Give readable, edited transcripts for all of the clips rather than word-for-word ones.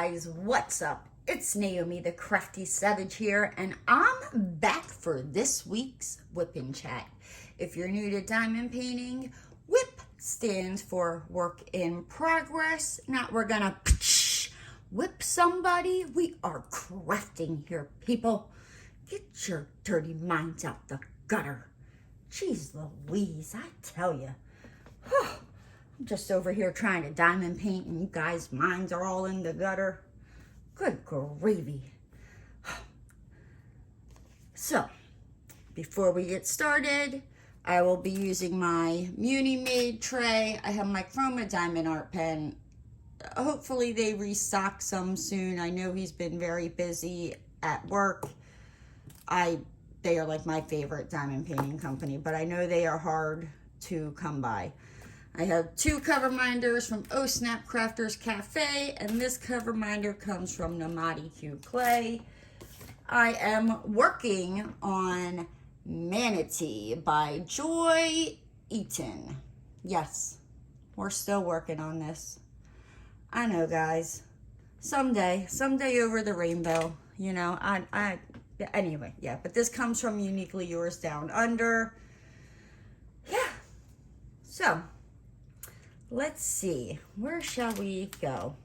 guys, what's up? It's Naomi the Crafty Savage here, and I'm back for this week's Wip Chat. If you're new to diamond painting, Wip stands for work in progress. Not we're gonna whip somebody. We are crafting here, people. Get your dirty minds out the gutter. Jeez Louise, I tell you. I'm just over here trying to diamond paint and you guys' minds are all in the gutter. Good gravy. So, before we get started, I will be using my Munimade tray. I have my Chroma diamond art pen. Hopefully they restock some soon. I know he's been very busy at work. They are like my favorite diamond painting company, but I know they are hard to come by. I have two Coverminders from Oh Snap Crafters Cafe, and this Coverminder comes from Nomadi clay. I am working on Manatee by Joy Eaton. Yes, we're still working on this. I know, guys. Someday over the rainbow, you know, anyway, yeah, but this comes from Uniquely Yours Down Under. Yeah, so let's see, where shall we go?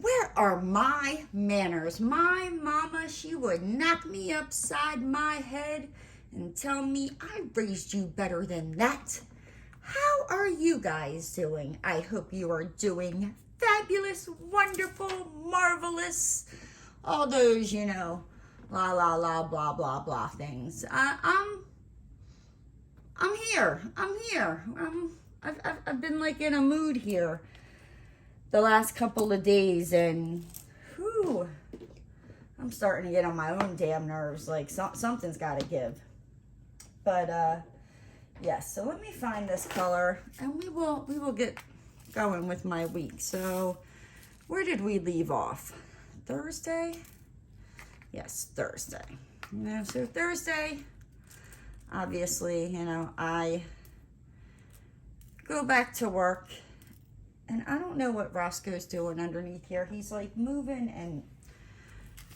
Where are my manners? My mama, she would knock me upside my head and tell me I raised you better than that. How are you guys doing? I hope you are doing fabulous, wonderful, marvelous, all those, you know, la la la blah blah blah things. I'm here. I've been like in a mood here the last couple of days, and whew, I'm starting to get on my own damn nerves. Like something's got to give. But yes, so let me find this color, and we will get going with my week. So where did we leave off? Thursday? Yes, Thursday. You know, so Thursday, obviously, you know, I go back to work, and I don't know what Roscoe's doing underneath here. He's like moving, and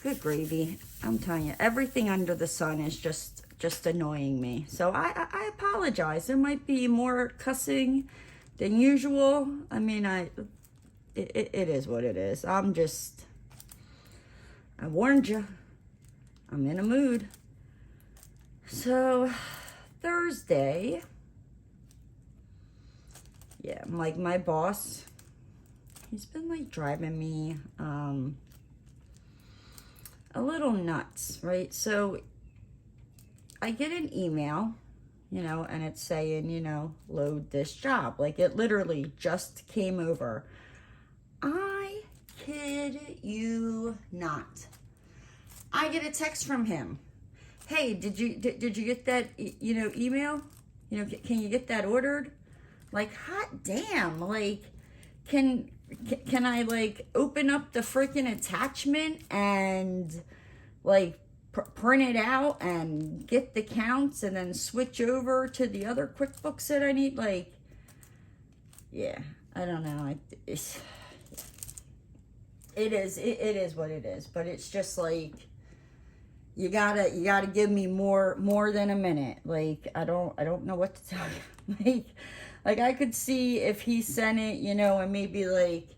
good gravy. I'm telling you, everything under the sun is just annoying me. So I apologize. There might be more cussing than usual. I mean, it is what it is. I warned you. I'm in a mood. So Thursday, yeah, like my boss, he's been like driving me a little nuts, right? So I get an email, you know, and it's saying, you know, load this job. Like it literally just came over. I kid you not. I get a text from him. Hey, did you get that, you know, email? You know, can you get that ordered? Like, hot damn, like, can I, like, open up the freaking attachment and, like, print it out and get the counts and then switch over to the other QuickBooks that I need? Like, yeah, I don't know. It is what it is, but it's just, like, you gotta give me more than a minute. Like, I don't know what to tell you. Like I could see if he sent it, you know, and maybe like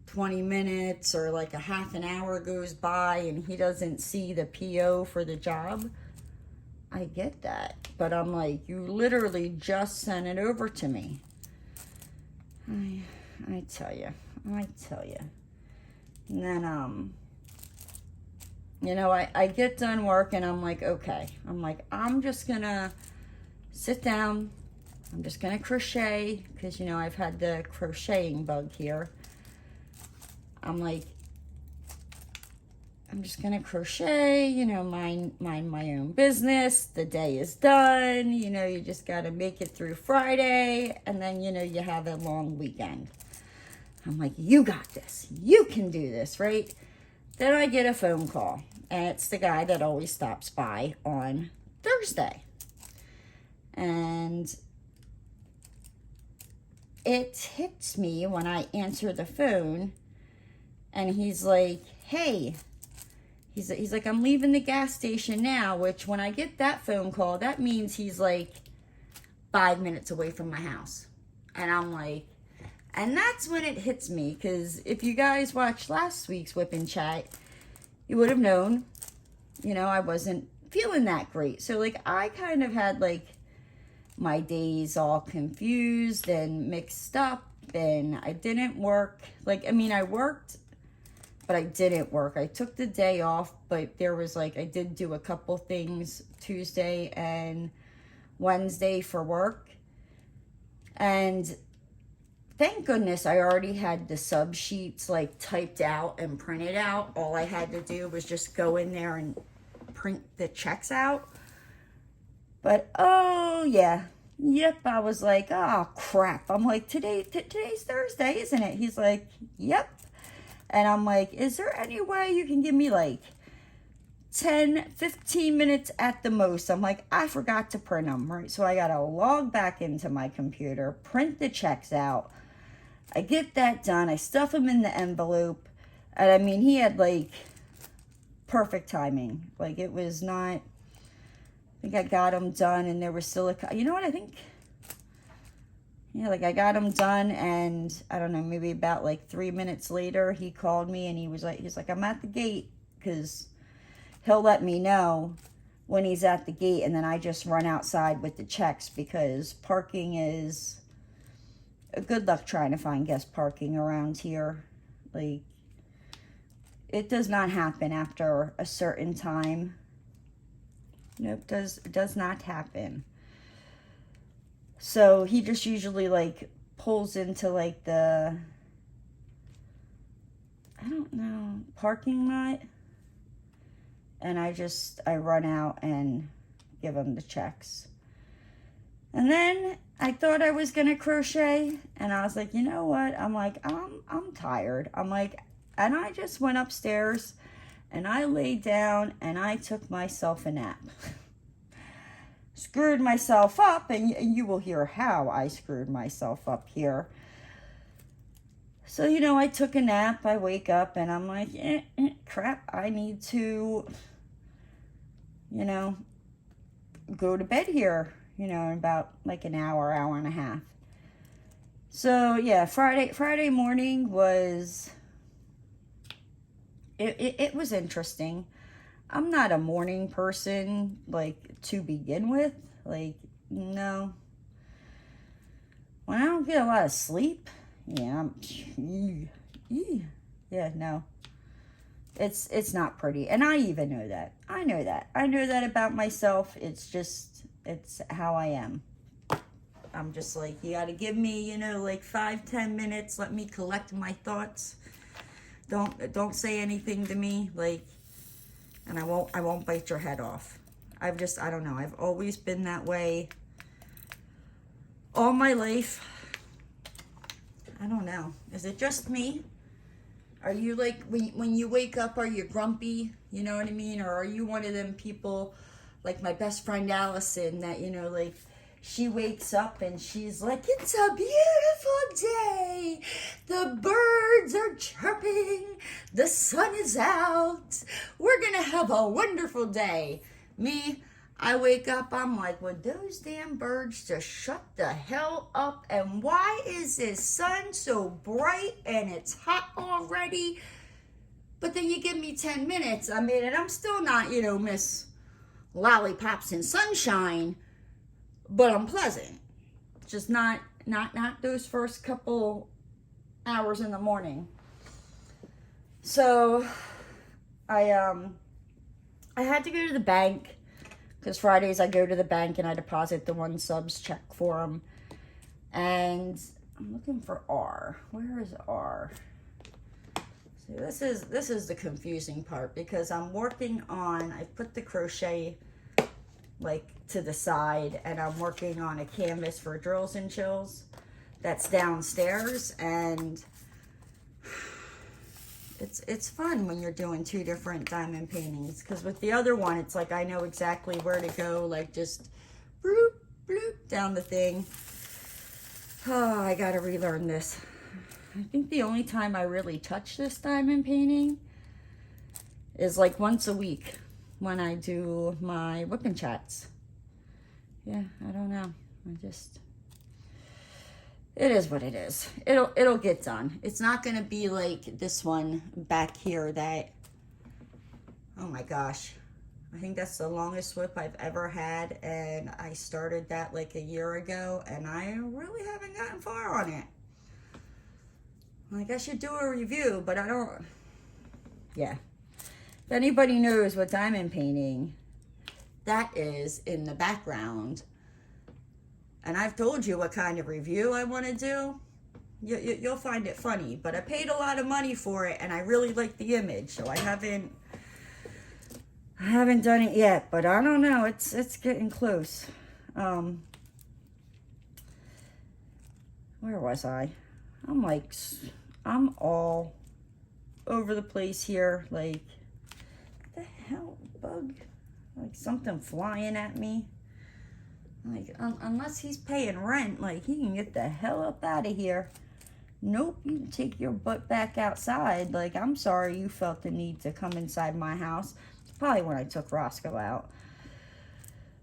20 minutes or like a half an hour goes by and he doesn't see the PO for the job. I get that, but I'm like, you literally just sent it over to me. I tell you. And then you know, I get done work and I'm like, okay. I'm like, I'm just gonna sit down. I'm just gonna crochet because, you know, I've had the crocheting bug here. I'm like, I'm just gonna crochet, you know, mind my own business. The day is done. You know, you just gotta make it through Friday, and then, you know, you have a long weekend. I'm like, you got this. You can do this, right? Then I get a phone call, and it's the guy that always stops by on Thursday. And it hits me when I answer the phone And he's like, hey, he's like, I'm leaving the gas station now, which when I get that phone call, that means he's like 5 minutes away from my house. And I'm like, and that's when it hits me, because if you guys watched last week's Wip Chat, you would have known, you know, I wasn't feeling that great. So like I kind of had like my days all confused and mixed up, and I didn't work. Like, I mean, I worked, but I didn't work. I took the day off, but there was like, I did do a couple things Tuesday and Wednesday for work. And thank goodness I already had the sub sheets like typed out and printed out. All I had to do was just go in there and print the checks out. But oh yeah, yep, I was like, oh crap. I'm like, today's Thursday, isn't it? He's like, yep. And I'm like, is there any way you can give me like 10, 15 minutes at the most? I'm like, I forgot to print them, right? So I got to log back into my computer, print the checks out. I get that done. I stuff them in the envelope. And I mean, he had like perfect timing. Like it was not, I think I got them done and there was still a, you know what, I think, yeah, like I got him done, and I don't know, maybe about like 3 minutes later, he called me and he's like, I'm at the gate, because he'll let me know when he's at the gate, and then I just run outside with the checks, because parking is, good luck trying to find guest parking around here. Like, it does not happen after a certain time. Nope, does not happen. So he just usually like pulls into like the, I don't know, parking lot. And I run out and give him the checks. And then I thought I was going to crochet. And I was like, you know what? I'm like, I'm tired. I'm like, and I just went upstairs and I laid down and I took myself a nap. Screwed myself up, and you will hear how I screwed myself up here. So, you know, I took a nap, I wake up, and I'm like, crap, I need to, you know, go to bed here, you know, in about like an hour and a half. So, yeah, Friday morning was, it was interesting. I'm not a morning person, like, to begin with. Like, no. When I don't get a lot of sleep, yeah, no. It's not pretty. And I even know that. I know that. I know that about myself. It's just, it's how I am. I'm just like, you gotta give me, you know, like 5-10 minutes. Let me collect my thoughts. Don't say anything to me, like, and I won't bite your head off. I don't know. I've always been that way all my life. I don't know. Is it just me? Are you like, when you wake up, are you grumpy? You know what I mean? Or are you one of them people, like my best friend Allison, that, you know, like, she wakes up and she's like, it's a beautiful day. The birds are chirping. The sun is out. We're going to have a wonderful day. Me, I wake up, I'm like, would those damn birds just shut the hell up? And why is this sun so bright and it's hot already? But then you give me 10 minutes. I mean, and I'm still not, you know, Miss Lollipops and Sunshine, but I'm pleasant. Just not those first couple hours in the morning. So I had to go to the bank, because Fridays I go to the bank and I deposit the one subs check for them. And I'm looking for R. Where is R? So this is the confusing part, because I'm working on, I put the crochet like to the side, and I'm working on a canvas for Drills and Chills that's downstairs, and it's fun when you're doing two different diamond paintings, because with the other one, it's like I know exactly where to go, like just bloop, bloop down the thing. Oh, I gotta relearn this. I think the only time I really touch this diamond painting is like once a week when I do my Wip Chats. Yeah, I don't know. It is what it is. It'll get done. It's not gonna be like this one back here that, oh my gosh. I think that's the longest whip I've ever had, and I started that like a year ago, and I really haven't gotten far on it. Like, I should do a review, but I don't, yeah. If anybody knows what diamond painting that is in the background, and I've told you what kind of review I want to do, you'll find it funny, but I paid a lot of money for it, and I really like the image, so I haven't done it yet, but I don't know. It's getting close. Where was I? I'm all over the place here. Like, what the hell, bug? Like something flying at me. Like, unless he's paying rent, like, he can get the hell up out of here. Nope, you can take your butt back outside. Like, I'm sorry you felt the need to come inside my house. Probably when I took Roscoe out.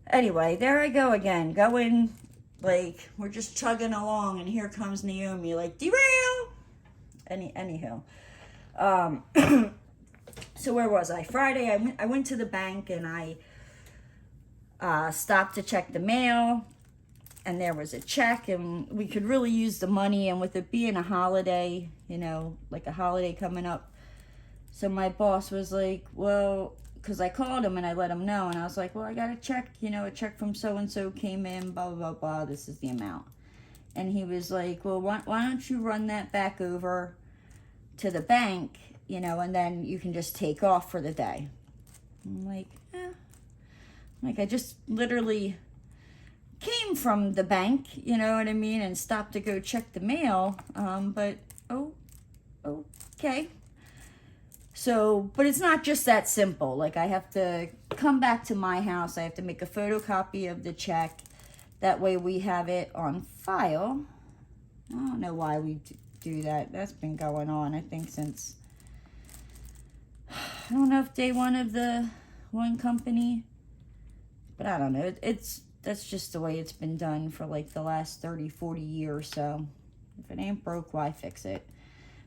Anyway, there I go again. Going, like, we're just chugging along, and here comes Naomi, like, derail! Anyhow. So where was I? Friday, I went to the bank, and I stopped to check the mail, and there was a check, and we could really use the money, and with it being a holiday, you know, like a holiday coming up, so my boss was like, well, because I called him and I let him know, and I was like, well, I got a check, you know, a check from so-and-so came in, blah, blah, blah, blah, this is the amount. And he was like, well, why don't you run that back over to the bank, you know, and then you can just take off for the day. I'm like, like, I just literally came from the bank, you know what I mean, and stopped to go check the mail, but, okay. So, but it's not just that simple. Like, I have to come back to my house. I have to make a photocopy of the check. That way we have it on file. I don't know why we do that. That's been going on, I think, since, I don't know if day one of the one company, but I don't know. That's just the way it's been done for like the last 30, 40 years. So if it ain't broke, why fix it?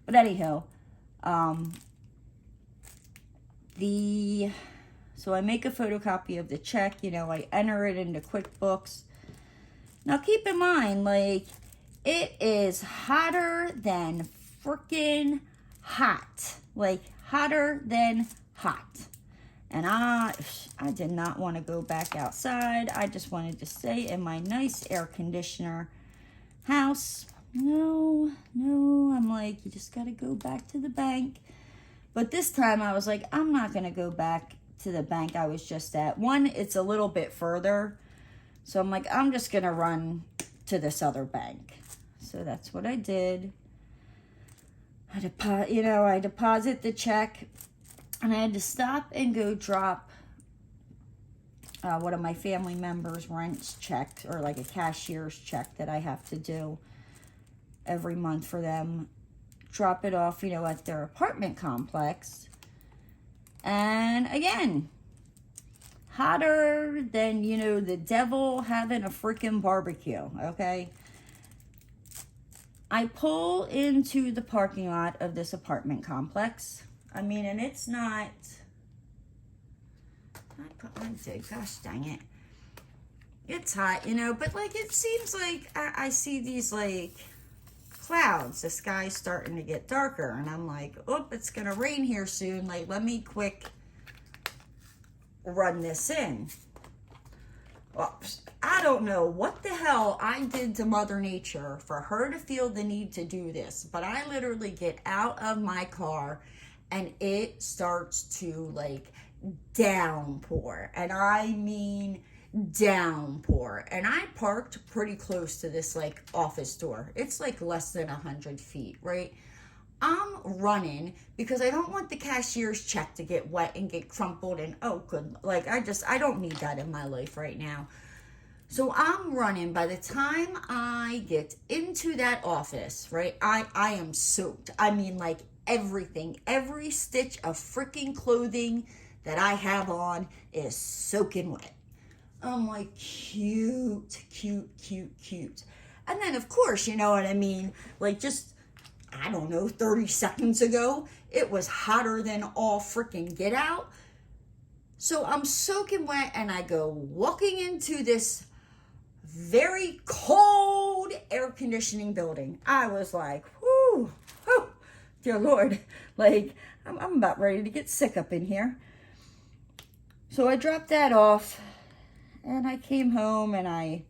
But anyhow, so I make a photocopy of the check, you know, I enter it into QuickBooks. Now keep in mind, like, it is hotter than freaking hot. Like, hotter than hot. And I did not want to go back outside. I just wanted to stay in my nice air conditioner house. No, I'm like, you just got to go back to the bank. But this time I was like, I'm not going to go back to the bank I was just at. One, it's a little bit further. So I'm like, I'm just going to run to this other bank. So that's what I did. I deposit the check. And I had to stop and go drop one of my family members' rent checks, or like a cashier's check that I have to do every month for them. Drop it off, you know, at their apartment complex. And again, hotter than, you know, the devil having a freaking barbecue, okay? I pull into the parking lot of this apartment complex. I mean, and it's not, I did, gosh dang it. It's hot, you know, but like, it seems like I see these like clouds. The sky's starting to get darker, and I'm like, oh, it's gonna rain here soon. Like, let me quick run this in. Well, I don't know what the hell I did to Mother Nature for her to feel the need to do this, but I literally get out of my car and it starts to like downpour, and I mean downpour. And I parked pretty close to this like office door. It's like less than 100 feet, right? I'm running because I don't want the cashier's check to get wet and get crumpled, and oh good, like I don't need that in my life right now. So I'm running, by the time I get into that office, right, I am soaked. I mean, like everything, every stitch of freaking clothing that I have on is soaking wet. I'm like, cute, cute, cute, cute. And then, of course, you know what I mean? Like, just, I don't know, 30 seconds ago, it was hotter than all freaking get out. So I'm soaking wet, and I go walking into this very cold air conditioning building. I was like, whoo, whoo, dear Lord. Like, I'm about ready to get sick up in here. So I dropped that off. And I came home and I,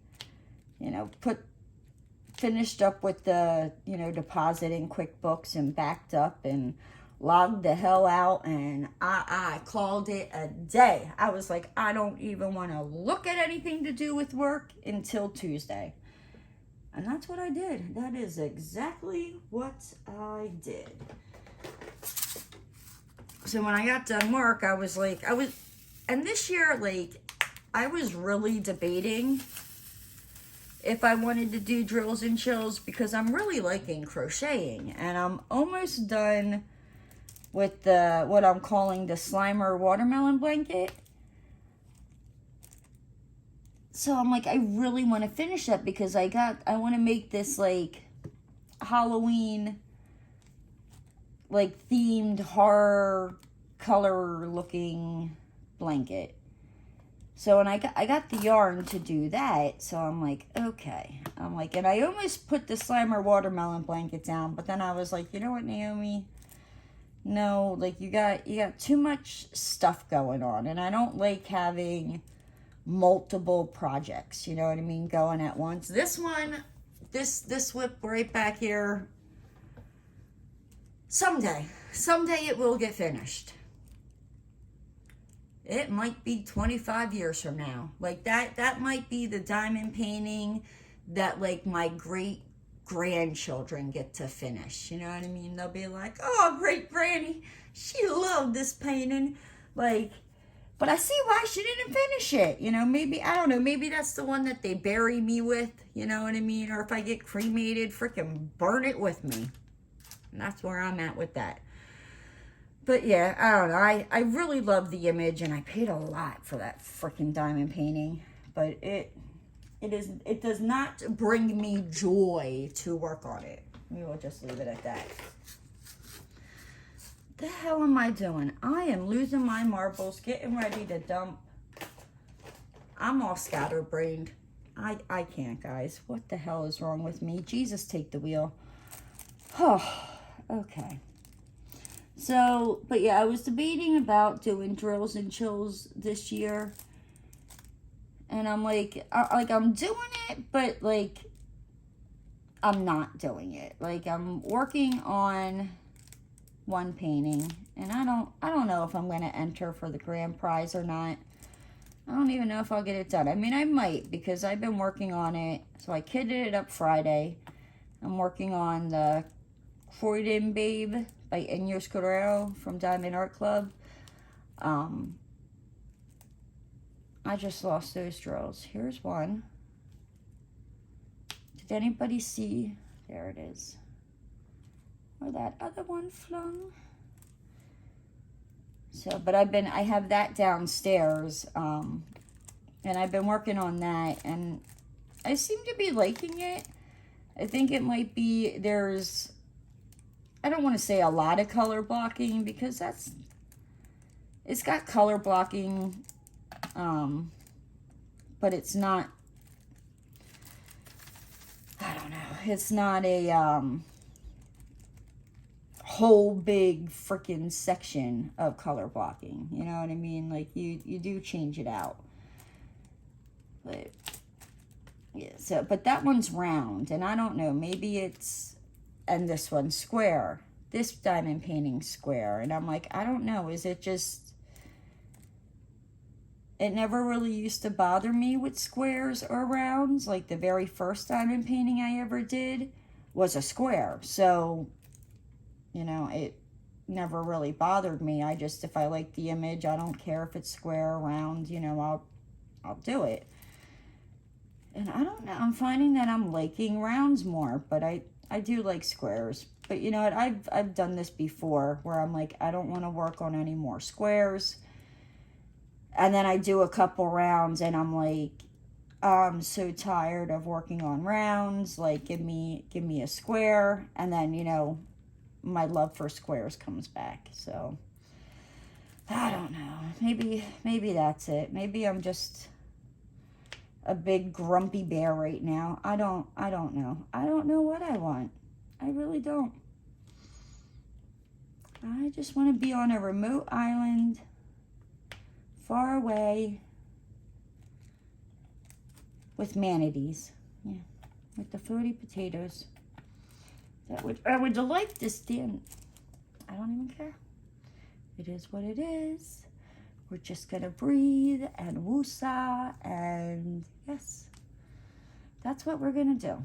finished up with the, depositing QuickBooks and backed up and logged the hell out. And I called it a day. I was like, I don't even want to look at anything to do with work until Tuesday. And that's what I did. That is exactly what I did. So when I got done work, and this year, I was really debating if I wanted to do drills and chills because I'm really liking crocheting, and I'm almost done with what I'm calling the Slimer watermelon blanket. So I'm like, I really want to finish that because I want to make this Halloween themed horror color looking blanket. So, and I got the yarn to do that, so I'm like, okay. And I almost put the Slimer watermelon blanket down, but then I was like, you know what, Naomi? No, you got too much stuff going on, and I don't like having multiple projects, you know what I mean, going at once. This one, this whip right back here, someday it will get finished. It might be 25 years from now. That might be the diamond painting that my great grandchildren get to finish. You know what I mean? They'll be like, oh, great granny, she loved this painting. But I see why she didn't finish it. Maybe, I don't know, maybe that's the one that they bury me with. You know what I mean? Or if I get cremated, freaking burn it with me. And that's where I'm at with that. But yeah, I don't know. I really love the image, and I paid a lot for that freaking diamond painting. But it does not bring me joy to work on it. We will just leave it at that. The hell am I doing? I am losing my marbles, getting ready to dump. I'm all scatterbrained. I can't, guys. What the hell is wrong with me? Jesus, take the wheel. Oh, okay. So, but yeah, I was debating about doing drills and chills this year. And I'm I'm doing it, but I'm not doing it. I'm working on one painting, and I don't know if I'm going to enter for the grand prize or not. I don't even know if I'll get it done. I mean, I might, because I've been working on it. So I kitted it up Friday. I'm working on the Croydon Babe by Enyos Guerrero from Diamond Art Club. I just lost those drills. Here's one. Did anybody see? There it is. Where that other one flung. So, but I have that downstairs, and I've been working on that, and I seem to be liking it. I think it might be, I don't want to say a lot of color blocking, because it's got color blocking, but it's not, I don't know, it's not a whole big freaking section of color blocking, you know what I mean? You do change it out, but yeah. So, but that one's round, and I don't know, maybe it's, and this one's square, this diamond painting square, and I'm like, I don't know, is it just, it never really used to bother me with squares or rounds. The very first diamond painting I ever did was a square, so it never really bothered me. I just, if I like the image, I don't care if it's square or round, I'll do it. And I don't know, I'm finding that I'm liking rounds more, but I do like squares. But you know what, I've done this before where I'm like, I don't want to work on any more squares. And then I do a couple rounds and I'm like, I'm so tired of working on rounds. Like, give me a square. And then, you know, my love for squares comes back. So I don't know. Maybe that's it. Maybe I'm just a big grumpy bear right now. I don't know. I don't know what I want. I really don't. I just want to be on a remote island, far away, with manatees. Yeah, with the floaty potatoes. I would like to stand. I don't even care. It is what it is. We're just gonna breathe and woosah, and yes, that's what we're gonna do.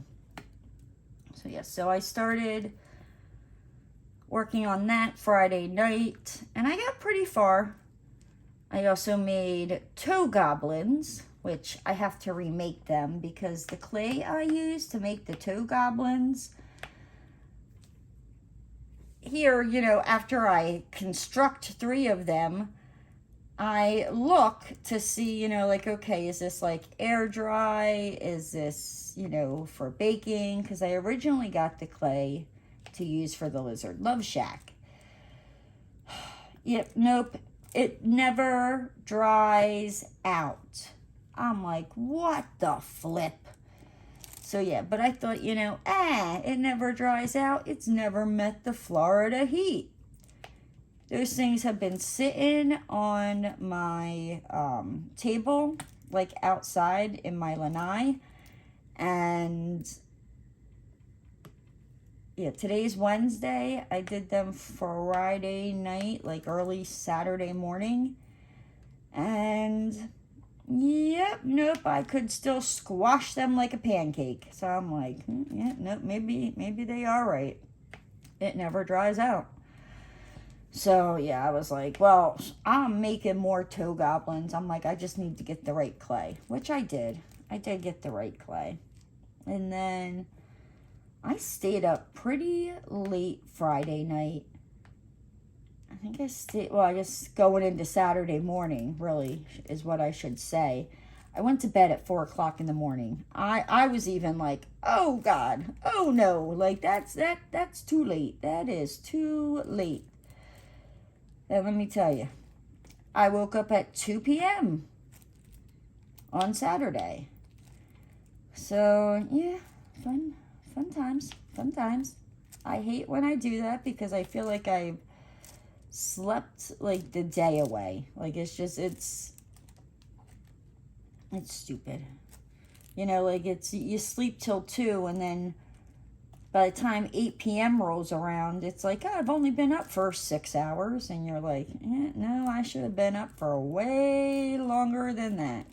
So yes, so I started working on that Friday night, and I got pretty far. I also made toe goblins, which I have to remake them because the clay I used to make the toe goblins, here, you know, after I construct 3 of them, I look to see, you know, like, okay, is this like air dry? Is this, you know, for baking? Because I originally got the clay to use for the Lizard Love Shack. Yep, nope, it never dries out. I'm like, what the flip? So yeah, but I thought, you know, it never dries out. It's never met the Florida heat. Those things have been sitting on my table, like outside in my lanai. And yeah, today's Wednesday. I did them Friday night, like early Saturday morning. And yep, nope, I could still squash them like a pancake. So I'm like, yeah, nope, maybe they are right. It never dries out. So yeah, I was like, well, I'm making more toe goblins. I'm like, I just need to get the right clay, which I did. I did get the right clay. And then I stayed up pretty late Friday night. I think I guess going into Saturday morning, really, is what I should say. I went to bed at 4 o'clock in the morning. I was even like, oh God, oh no, like that's too late. That is too late. And let me tell you, I woke up at 2 p.m. on Saturday. So yeah, fun times. I hate when I do that because I feel like I've slept like the day away. Like it's stupid. You know, like you sleep till 2 and then by the time 8 p.m. rolls around, it's like, oh, I've only been up for 6 hours. And you're like, no, I should have been up for way longer than that.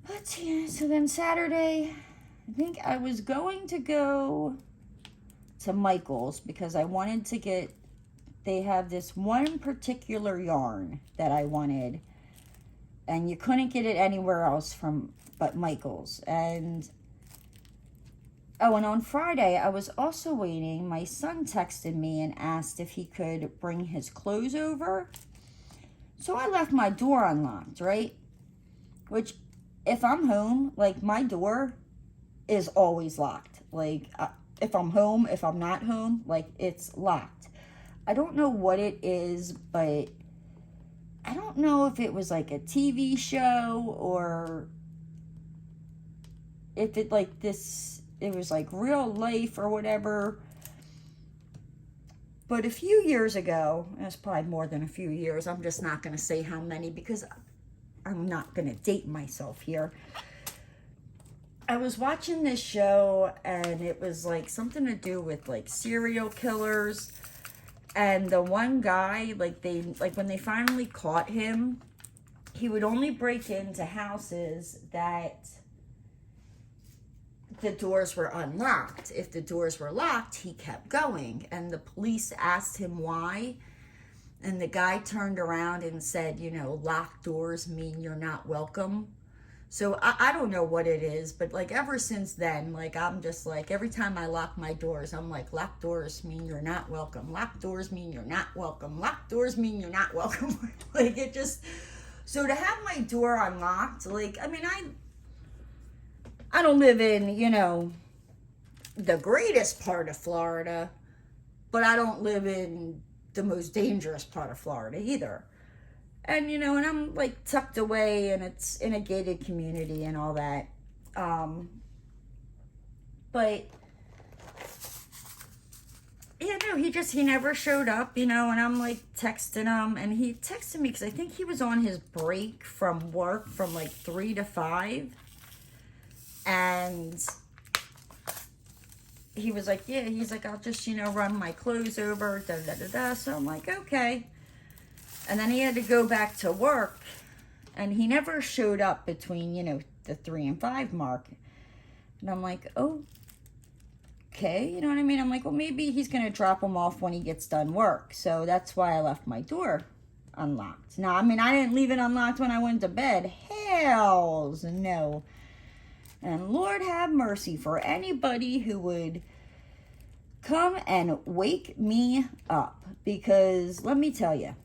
But yeah, so then Saturday, I think I was going to go to Michael's because I wanted to get, they have this one particular yarn that I wanted. And you couldn't get it anywhere else but Michael's. And on Friday, I was also waiting. My son texted me and asked if he could bring his clothes over. So I left my door unlocked, right? Which, if I'm home, like, my door is always locked. Like, if I'm home, if I'm not home, like, it's locked. I don't know what it is, but I don't know if it was, like, a TV show or if it, like, it was like real life or whatever. But a few years ago, it's probably more than a few years, I'm just not going to say how many because I'm not going to date myself here. I was watching this show and it was like something to do with like serial killers. And the one guy, like when they finally caught him, he would only break into houses that the doors were unlocked. If the doors were locked, he kept going. And the police asked him why. And the guy turned around and said, you know, locked doors mean you're not welcome. So I don't know what it is, but like ever since then, like I'm just like, every time I lock my doors, I'm like, locked doors mean you're not welcome. Locked doors mean you're not welcome. Locked doors mean you're not welcome. Like it just, so to have my door unlocked, like, I mean, I don't live in, you know, the greatest part of Florida, but I don't live in the most dangerous part of Florida either. And, you know, and I'm like tucked away and it's in a gated community and all that. But, yeah, no, he never showed up, you know, and I'm like texting him, and he texted me because I think he was on his break from work from like 3 to 5. And he was like, yeah, he's like, I'll just, you know, run my clothes over, da da da da. So I'm like, okay. And then he had to go back to work, and he never showed up between, you know, the 3 and 5 mark. And I'm like, oh, okay, you know what I mean? I'm like, well, maybe he's going to drop him off when he gets done work. So that's why I left my door unlocked. Now, I mean, I didn't leave it unlocked when I went to bed. Hells no. And Lord have mercy for anybody who would come and wake me up. Because let me tell you,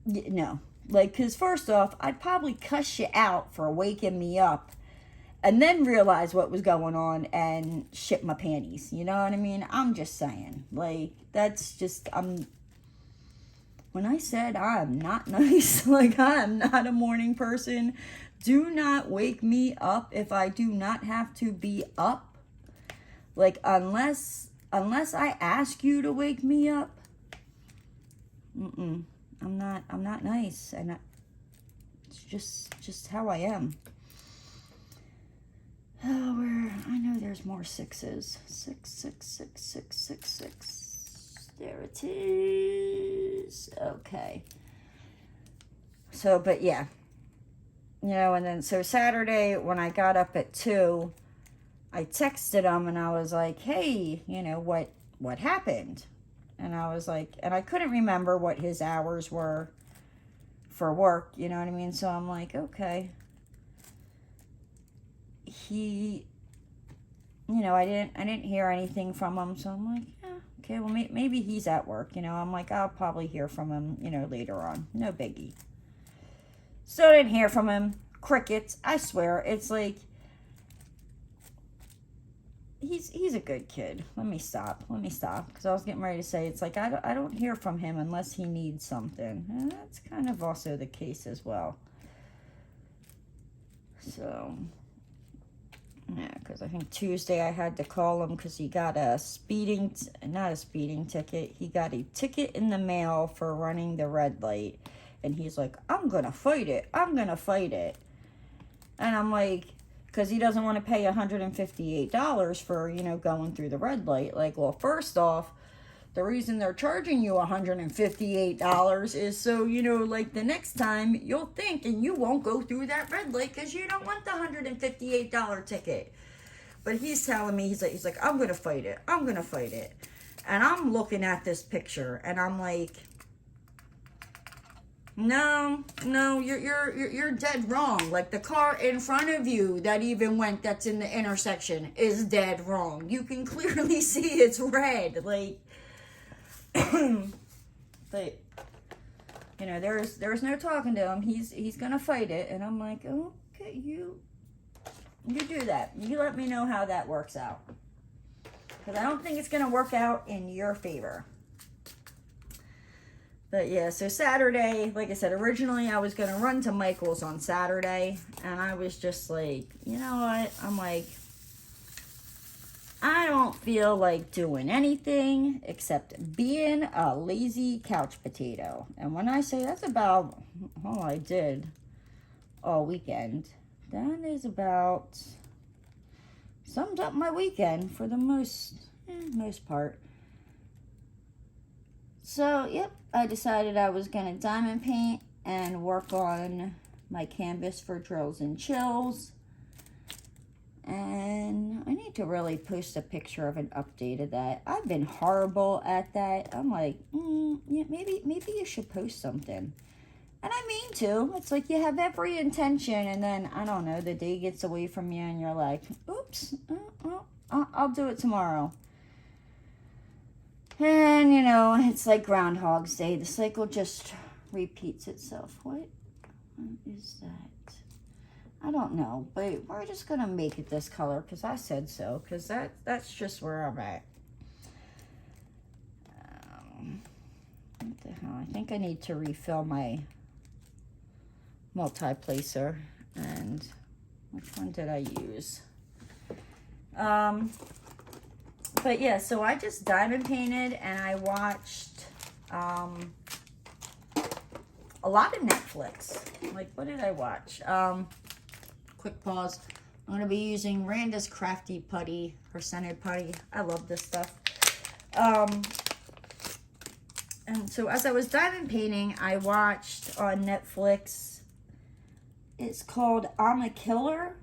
no. Like, because first off, I'd probably cuss you out for waking me up and then realize what was going on and shit my panties. You know what I mean? I'm just saying. Like, that's just, when I said I'm not nice, like I am not a morning person, do not wake me up if I do not have to be up. Like, unless I ask you to wake me up, I'm not nice, and it's just how I am. Oh, I know there's more 6s. 6, 6, 6, 6, 6, 6. There it is. Okay. So, but yeah. You know, and then so Saturday when I got up at 2, I texted him and I was like, hey, you know, what happened? And I was like, and I couldn't remember what his hours were for work, you know what I mean? So I'm like, okay. He, you know, I didn't hear anything from him, so I'm like, yeah, okay, well, maybe he's at work, you know. I'm like, I'll probably hear from him, you know, later on. No biggie. So I didn't hear from him. Crickets. I swear, it's like, he's a good kid. Let me stop, because I was getting ready to say, it's like, I don't hear from him unless he needs something. And that's kind of also the case as well. So, yeah, because I think Tuesday I had to call him because he got not a speeding ticket. He got a ticket in the mail for running the red light. And he's like, I'm going to fight it. And I'm like, because he doesn't want to pay $158 for, you know, going through the red light. Like, well, first off, the reason they're charging you $158 is so, you know, like the next time you'll think and you won't go through that red light because you don't want the $158 ticket. But he's telling me, he's like, I'm going to fight it. And I'm looking at this picture and I'm like, no, you're dead wrong. Like the car in front of you that's in the intersection is dead wrong. You can clearly see it's red. Like, but you know, there's no talking to him. He's gonna fight it, and I'm like, oh, okay, you do that. You let me know how that works out, because I don't think it's gonna work out in your favor. But yeah, so Saturday, like I said, originally I was gonna run to Michael's on Saturday, and I was just like, you know what? I'm like, I don't feel like doing anything except being a lazy couch potato. And when I say that's about all I did all weekend, that is about, sums up my weekend for the most part. So, yep, I decided I was going to diamond paint and work on my canvas for drills and chills. And I need to really post a picture of an update of that. I've been horrible at that. I'm like, yeah, maybe you should post something. And I mean to. It's like you have every intention, and then, I don't know, the day gets away from you, and you're like, oops, I'll do it tomorrow. And, you know, it's like Groundhog's Day. The cycle just repeats itself. What is that? I don't know, but we're just going to make it this color because I said so, because that's just where I'm at. What the hell? I think I need to refill my multi-placer. And which one did I use? But yeah, so I just diamond painted, and I watched a lot of Netflix. Like, what did I watch? Quick pause. I'm going to be using Randa's Crafty Putty, her scented putty. I love this stuff. And so as I was diamond painting, I watched on Netflix, it's called I'm a Killer.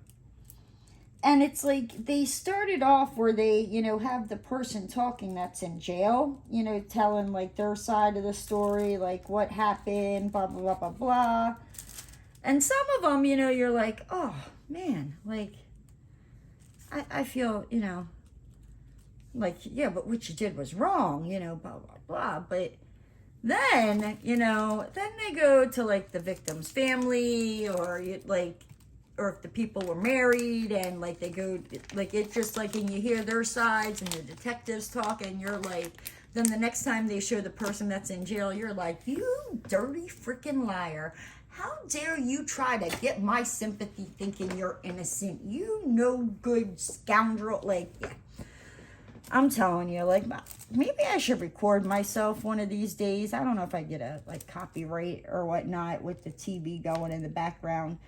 And it's like, they started off where they, you know, have the person talking that's in jail, you know, telling, like, their side of the story, like, what happened, blah, blah, blah, blah, blah. And some of them, you know, you're like, oh, man, like, I feel, you know, like, yeah, but what you did was wrong, you know, blah, blah, blah. But then, you know, then they go to, like, the victim's family, or, like, or if the people were married, and like they go, like, it's just like, and you hear their sides, and the detectives talk, and you're like, then the next time they show the person that's in jail, you're like, you dirty freaking liar. How dare you try to get my sympathy thinking you're innocent? You no good scoundrel. Like, yeah. I'm telling you, like, maybe I should record myself one of these days. I don't know if I get a, like, copyright or whatnot with the TV going in the background.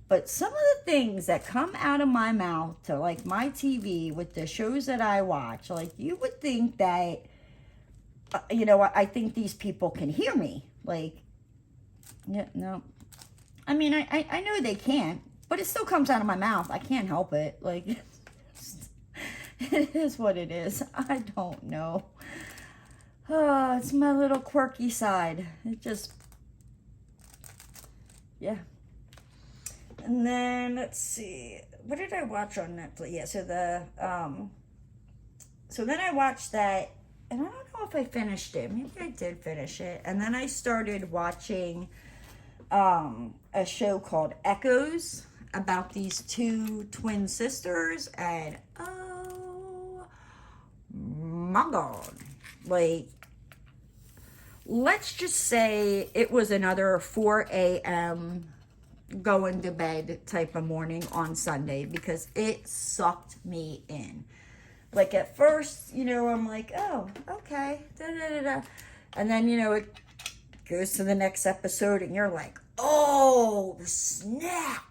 But some of the things that come out of my mouth to, like, my TV with the shows that I watch, like, you would think that, you know, I think these people can hear me. Like, yeah, no. I mean, I know they can't, but it still comes out of my mouth. I can't help it. Like, it is what it is. I don't know. Oh, it's my little quirky side. It just, yeah. And then, let's see, what did I watch on Netflix? Yeah, so so then I watched that, and I don't know if I finished it. Maybe I did finish it. And then I started watching a show called Echoes, about these two twin sisters, and oh my God. Like, let's just say it was another 4 a.m. going to bed type of morning on Sunday, because it sucked me in. Like, at first, you know, I'm like, oh, okay, da-da-da-da. And then, you know, it goes to the next episode, and you're like, oh, snap.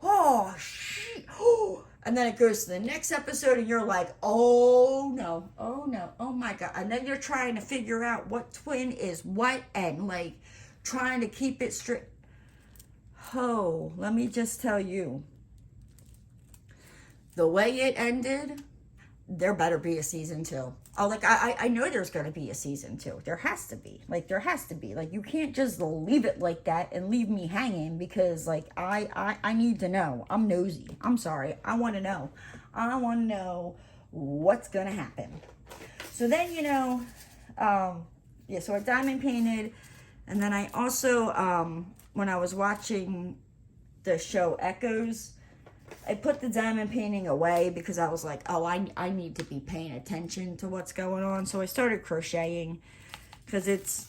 Oh, shit. Oh. And then it goes to the next episode, and you're like, oh, no, oh, my God. And then you're trying to figure out what twin is what, and, like, trying to keep it straight. Oh, let me just tell you, the way it ended, there better be a season 2. Oh, like, I know there's going to be a season 2. There has to be. Like, there has to be. Like, you can't just leave it like that and leave me hanging, because, like, I need to know. I'm nosy. I'm sorry. I want to know. I want to know what's going to happen. So then, you know, yeah, so I diamond painted, and then I also, when I was watching the show Echoes, I put the diamond painting away because I was like, oh, I need to be paying attention to what's going on. So I started crocheting because it's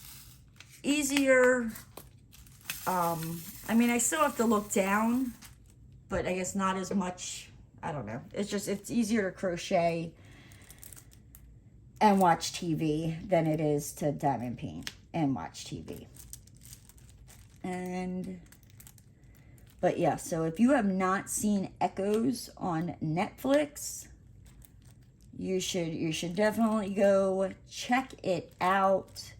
easier. I mean, I still have to look down, but I guess not as much. I don't know. It's just, it's easier to crochet and watch TV than it is to diamond paint and watch TV. But yeah, so if you have not seen Echoes on Netflix, you should definitely go check it out.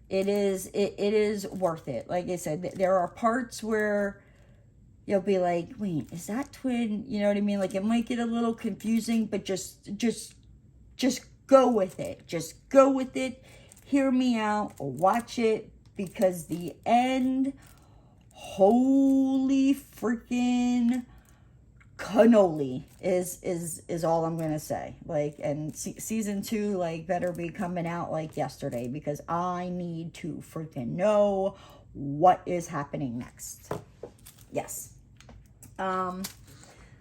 It is worth it. Like I said, there are parts where you'll be like, wait, is that twin? You know what I mean? Like, it might get a little confusing, but just go with it. Just go with it. Hear me out. Watch it. because the end, holy freaking cannoli is all I'm gonna say. Like, and season 2 like better be coming out like yesterday, because I need to freaking know what is happening next. Yes.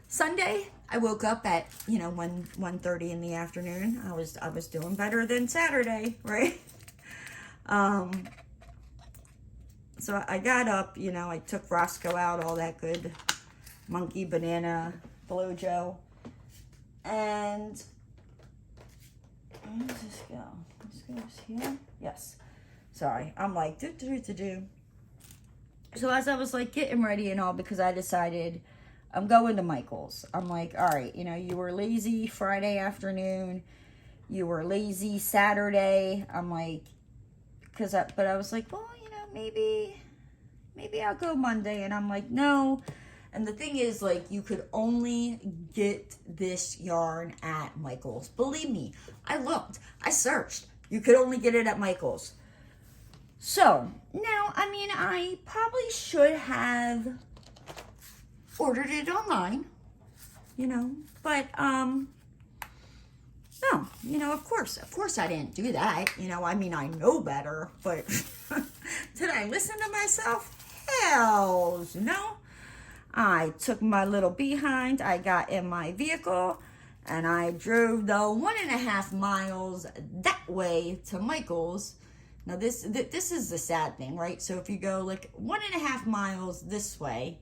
Sunday I woke up at 1:30 in the afternoon. I was doing better than Saturday, right? So I got up, I took Roscoe out, all that good monkey banana blowjo. And where does this go? This goes here? Yes. Sorry, I'm like, do. So as I was like getting ready and all, because I decided I'm going to Michael's. I'm like, all right, you were lazy Friday afternoon. You were lazy Saturday. I'm like, but I was like, well, maybe I'll go Monday. And I'm like, no. And the thing is, like, you could only get this yarn at Michael's. Believe me, I looked, I searched. You could only get it at Michael's. So, now, I mean, I probably should have ordered it online, but, no, of course I didn't do that. I mean, I know better, but did I listen to myself? Hells no. I took my little behind, I got in my vehicle, and I drove the 1.5 miles that way to Michael's. Now this is the sad thing, right? So if you go like 1.5 miles this way,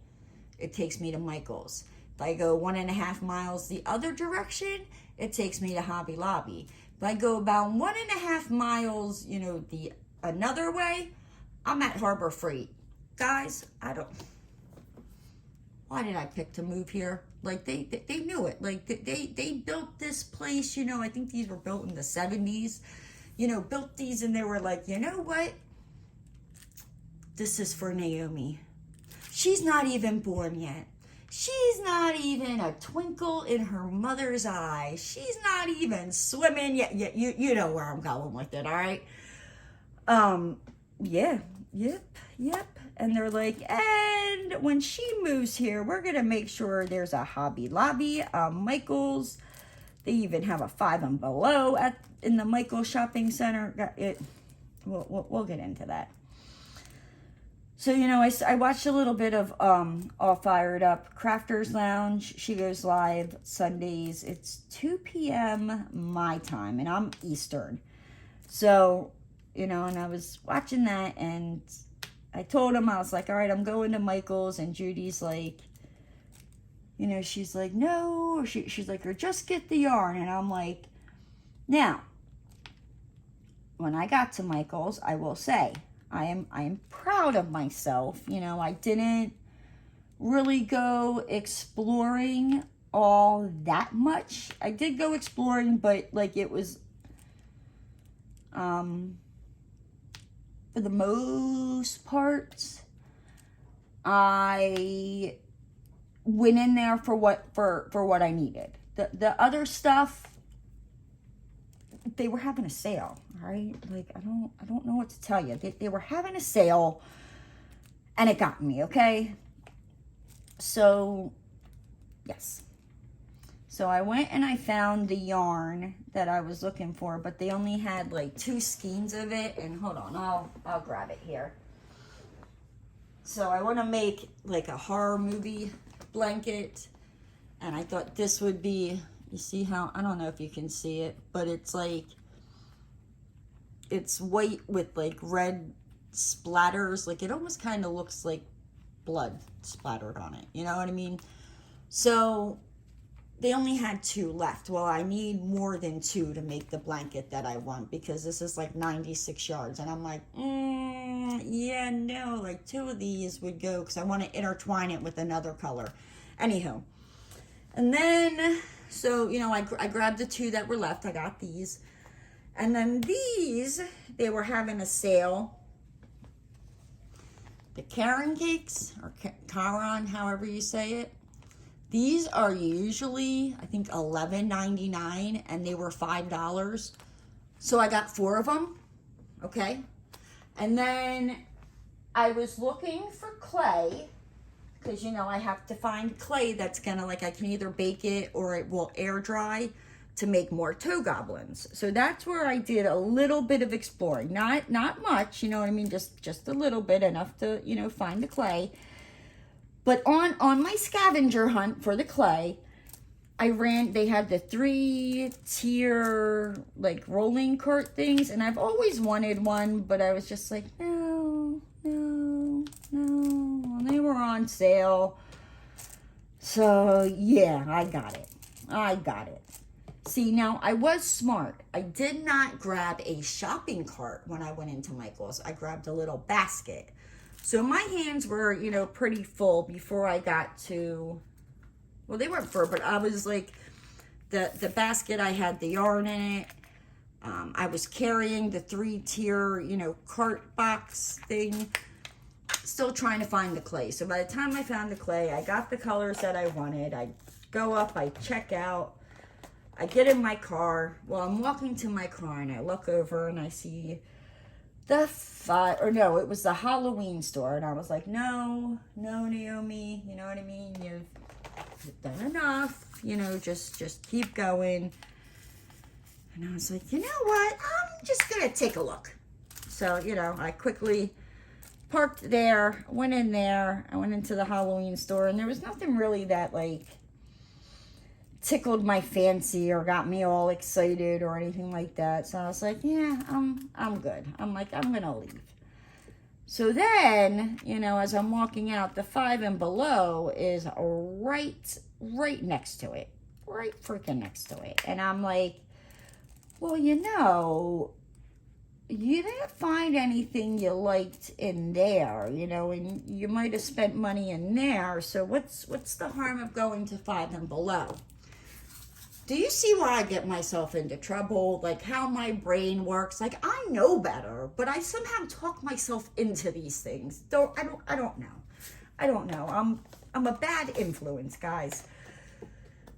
it takes me to Michael's. If I go 1.5 miles the other direction, it takes me to Hobby Lobby. If I go about 1.5 miles, the another way, I'm at Harbor Freight. Guys, why did I pick to move here? Like, they knew it. Like, they built this place, I think these were built in the 70s. Built these, and they were like, you know what? This is for Naomi. She's not even born yet. She's not even a twinkle in her mother's eye. She's not even swimming yet. You know where I'm going with it, all right? Yeah, yep. And they're like, and when she moves here, we're going to make sure there's a Hobby Lobby, Michael's. They even have a 5 and Below in the Michael's shopping center. We'll get into that. So, I watched a little bit of All Fired Up. Crafters Lounge, she goes live Sundays. It's 2 p.m. my time, and I'm Eastern. So, and I was watching that, and I told him, I was like, all right, I'm going to Michael's. And Judy's like, she's like, no. She's like, or just get the yarn. And I'm like, now, when I got to Michael's, I will say, I am proud of myself. I didn't really go exploring all that much. I did go exploring, but like it was, for the most part, I went in there for what I needed. The other stuff, they were having a sale, all right? Like, I don't know what to tell you. They were having a sale, and it got me, okay? So, yes. So I went and I found the yarn that I was looking for, but they only had like 2 skeins of it. And hold on, I'll grab it here. So I want to make like a horror movie blanket, and I thought this would be, you see how, I don't know if you can see it, but it's like, it's white with like red splatters. Like, it almost kind of looks like blood splattered on it. You know what I mean? So they only had 2 left. Well, I need more than 2 to make the blanket that I want, because this is like 96 yards. And I'm like, yeah, no, like 2 of these would go, because I want to intertwine it with another color. Anywho. And then, so, I grabbed the 2 that were left. I got these. And then these, they were having a sale. The Karen cakes, or Karan, however you say it. These are usually, I think, $11.99, and they were $5. So I got 4 of them, okay? And then I was looking for clay, because, you know, I have to find clay that's gonna, like, I can either bake it or it will air dry to make more toe goblins. So that's where I did a little bit of exploring. Not much, you know what I mean? Just a little bit, enough to, you know, find the clay. But on my scavenger hunt for the clay, they had the 3-tier, like, rolling cart things, and I've always wanted one, but I was just like, no. And they were on sale. So, yeah, I got it. See, now, I was smart. I did not grab a shopping cart when I went into Michael's. I grabbed a little basket. So my hands were, you know, pretty full before I got to, well, they weren't full, but I was like, the basket, I had the yarn in it. I was carrying the 3-tier, you know, cart box thing. Still trying to find the clay. So by the time I found the clay, I got the colors that I wanted. I go up, I check out. I get in my car. Well, I'm walking to my car and I look over and I see it was the Halloween store. And I was like, no, Naomi, you know what I mean? You've done enough, you know, just keep going. And I was like, you know what? I'm just going to take a look. So, you know, I quickly parked there, went in there. I went into the Halloween store and there was nothing really that, like, tickled my fancy or got me all excited or anything like that. So I was like, yeah, I'm good. I'm like, I'm gonna leave. So then, you know, as I'm walking out, the 5 and Below is right next to it. Right freaking next to it. And I'm like, well, you know, you didn't find anything you liked in there, you know, and you might have spent money in there. So what's the harm of going to 5 and Below? Do you see where I get myself into trouble? Like, how my brain works? Like, I know better, but I somehow talk myself into these things. I don't know. I'm a bad influence, guys.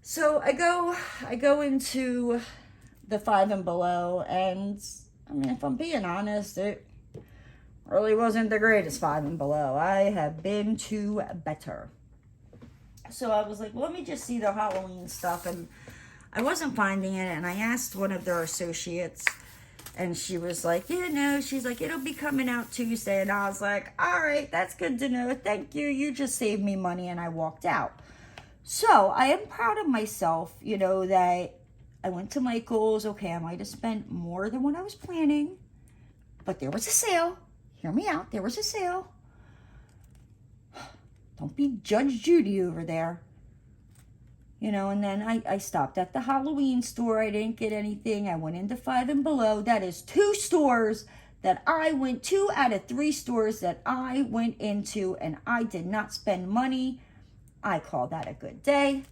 So I go into the 5 and Below, and I mean, if I'm being honest, it really wasn't the greatest 5 and Below. I have been to better. So I was like, well, let me just see the Halloween stuff, and I wasn't finding it, and I asked one of their associates, and she was like, yeah, no, she's like, it'll be coming out Tuesday, and I was like, all right, that's good to know, thank you, you just saved me money, and I walked out. So, I am proud of myself, you know, that I went to Michael's, okay, I might have spent more than what I was planning, but there was a sale, hear me out, there was a sale. Don't be Judge Judy over there. You know, and then I stopped at the Halloween store. I didn't get anything. I went into 5 and Below. That is 2 stores that I went, 2 out of 3 stores that I went into, and I did not spend money. I call that a good day.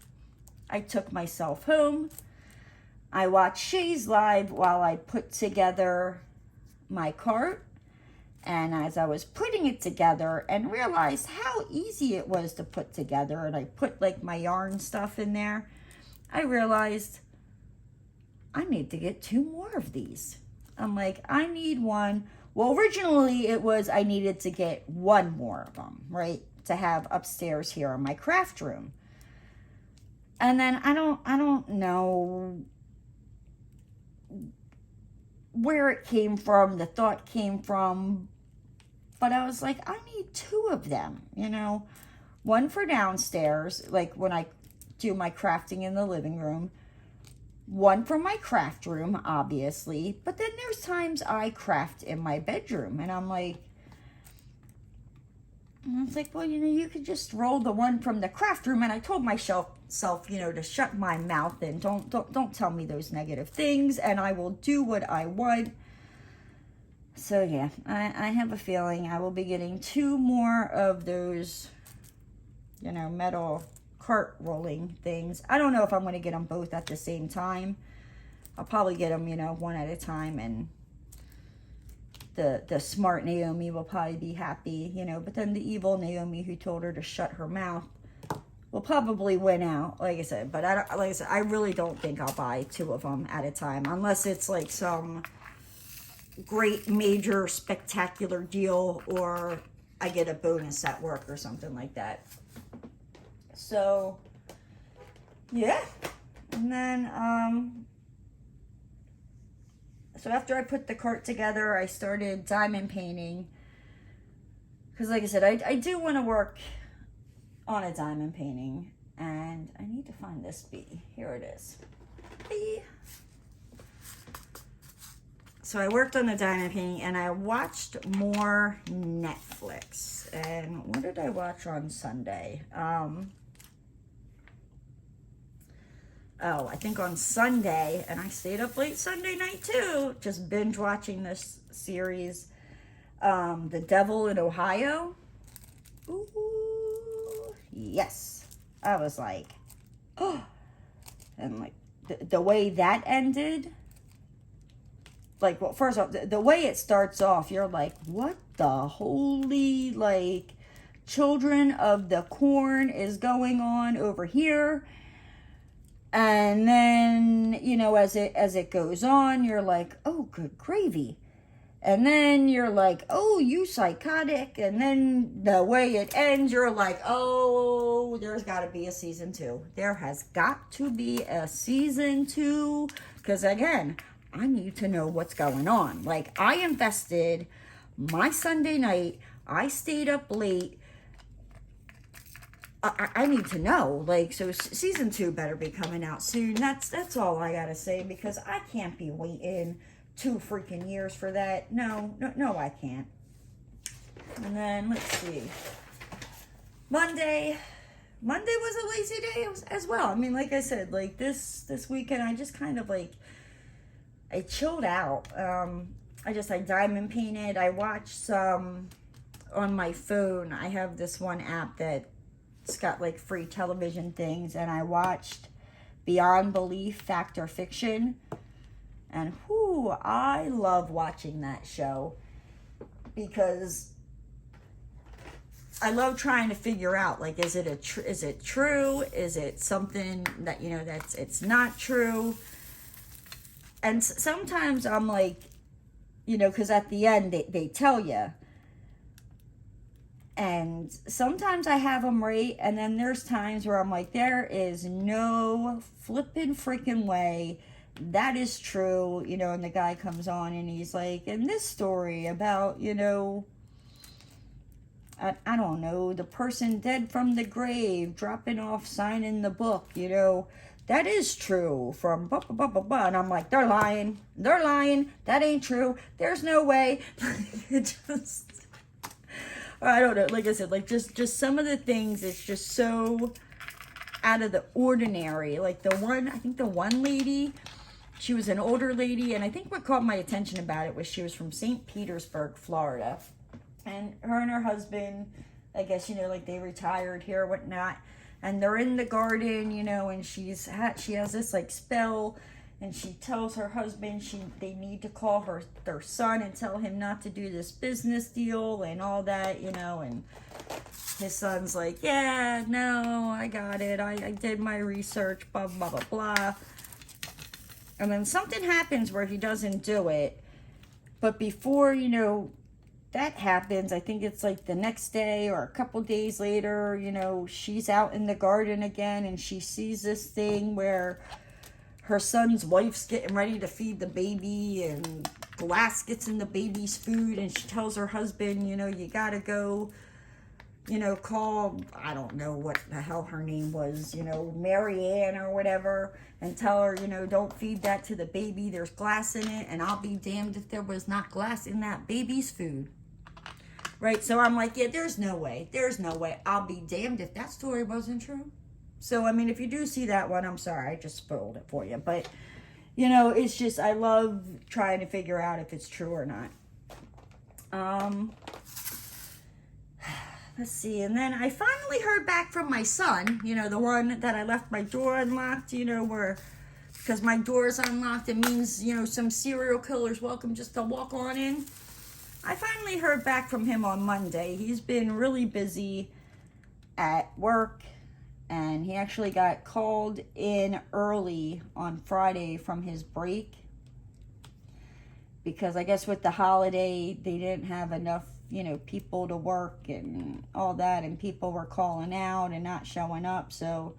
I took myself home. I watched Shay's live while I put together my cart. And as I was putting it together and realized how easy it was to put together, and I put like my yarn stuff in there, I realized I need to get 2 more of these. I'm like, I need one. Well, originally it was I needed to get 1 more of them, right? To have upstairs here in my craft room. And then I don't know where it came from, the thought came from, but I was like, I need 2 of them, you know, 1 for downstairs, like when I do my crafting in the living room, 1 for my craft room, obviously, but then there's times I craft in my bedroom, and I'm like, well, you know, you could just roll the 1 from the craft room, and I told myself, you know, to shut my mouth and don't tell me those negative things, and I will do what I want. So yeah, I have a feeling I will be getting 2 more of those, you know, metal cart rolling things. I don't know if I'm going to get them both at the same time. I'll probably get them, you know, 1 at a time, and the smart Naomi will probably be happy, you know, but then the evil Naomi who told her to shut her mouth will probably win out, like I said. But I really don't think I'll buy 2 of them at a time, unless it's like some great major spectacular deal, or I get a bonus at work or something like that. So, yeah. And then, so after I put the cart together, I started diamond painting. Because like I said, I do want to work on a diamond painting. And I need to find this bee. Here it is. Bee. So I worked on the diamond painting and I watched more Netflix. And what did I watch on Sunday? Oh, I think on Sunday, and I stayed up late Sunday night too, just binge watching this series, The Devil in Ohio. Ooh, yes. I was like, oh, and like the way that ended, like, well, first off, the way it starts off, you're like, what the holy, like, Children of the Corn is going on over here? And then, you know, as it goes on, you're like, oh, good gravy. And then you're like, oh, you psychotic. And then the way it ends, you're like, oh, there's got to be a season 2. There has got to be a season 2. Because, again, I need to know what's going on. Like, I invested my Sunday night. I stayed up late. I need to know, like, so season 2 better be coming out soon. That's all I gotta say, because I can't be waiting 2 freaking years for that. No, I can't. And then let's see. Monday was a lazy day as well. I mean, like I said, like this weekend, I just kind of like I chilled out. I diamond painted. I watched some on my phone. I have this one app that. It's got like free television things, and I watched Beyond Belief, Fact or Fiction, and whoo, I love watching that show because I love trying to figure out, like, is it true? Is it something that, you know, it's not true? And sometimes I'm like, you know, because at the end they tell you. And sometimes I have them right, and then there's times where I'm like, there is no flippin' freaking way that is true, you know, and the guy comes on and he's like, in this story about, you know, I don't know, the person dead from the grave, dropping off, signing the book, you know, that is true from blah, blah, blah, blah, blah. And I'm like, they're lying, that ain't true, there's no way. It just... I don't know, like I said, like just some of the things, it's just so out of the ordinary. Like I think the one lady, she was an older lady, and I think what caught my attention about it was she was from St. Petersburg, Florida. And her husband, I guess, you know, like they retired here or whatnot, and they're in the garden, you know, and she has this like spell. And she tells her husband they need to call their son and tell him not to do this business deal and all that, you know. And his son's like, yeah, no, I got it. I did my research, blah, blah, blah, blah. And then something happens where he doesn't do it. But before, you know, that happens, I think it's like the next day or a couple days later, you know, she's out in the garden again and she sees this thing where her son's wife's getting ready to feed the baby and glass gets in the baby's food, and she tells her husband, you know, you gotta go, you know, call, I don't know what the hell her name was, you know, Mary Ann or whatever, and tell her, you know, don't feed that to the baby, there's glass in it, and I'll be damned if there was not glass in that baby's food. Right? So I'm like, yeah, there's no way. I'll be damned if that story wasn't true. So, I mean, if you do see that one, I'm sorry, I just spoiled it for you. But, you know, it's just, I love trying to figure out if it's true or not. Let's see. And then I finally heard back from my son, you know, the one that I left my door unlocked, you know, because my door is unlocked, it means, you know, some serial killer's welcome just to walk on in. I finally heard back from him on Monday. He's been really busy at work. And he actually got called in early on Friday from his break. Because I guess with the holiday, they didn't have enough you know, people to work and all that, and people were calling out and not showing up. So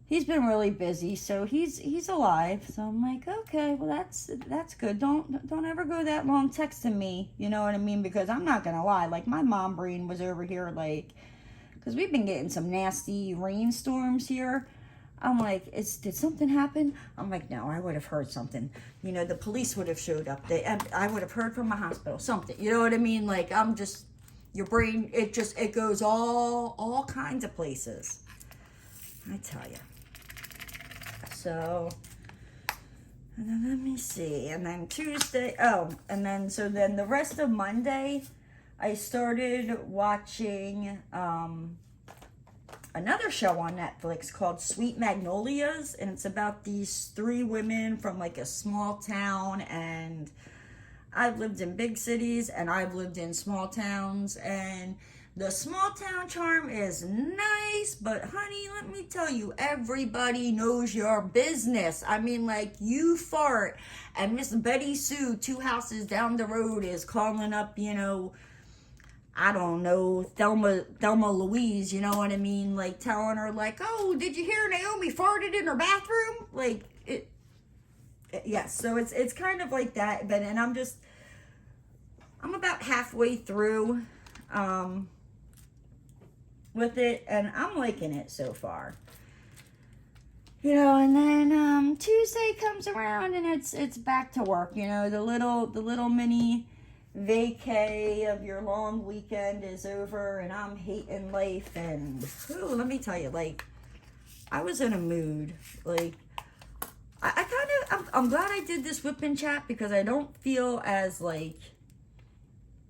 he's been really busy. So he's alive. So I'm like, okay, well that's good. Don't ever go that long texting me. You know what I mean? Because I'm not gonna lie, like my mom brain was over here, like, because we've been getting some nasty rainstorms here. I'm like, did something happen? I'm like, no, I would have heard something. You know, the police would have showed up. I would have heard from a hospital, something. You know what I mean? Like, I'm just, your brain, it goes all kinds of places. I tell you. So, and then let me see. And then Tuesday, so then the rest of Monday, I started watching, another show on Netflix called Sweet Magnolias, and it's about these 3 women from like a small town, and I've lived in big cities and I've lived in small towns, and the small town charm is nice, but honey, let me tell you, everybody knows your business. I mean, like, you fart and Miss Betty Sue 2 houses down the road is calling up, you know, I don't know, Thelma Louise, you know what I mean? Like, telling her, like, oh, did you hear Naomi farted in her bathroom? Like, yes, so it's kind of like that, but, and I'm about halfway through, with it, and I'm liking it so far. You know, and then, Tuesday comes around, and it's back to work, you know, the little mini vacay of your long weekend is over, and I'm hating life. And let me tell you, like, I was in a mood. Like, I'm glad I did this Wip Chat, because I don't feel as like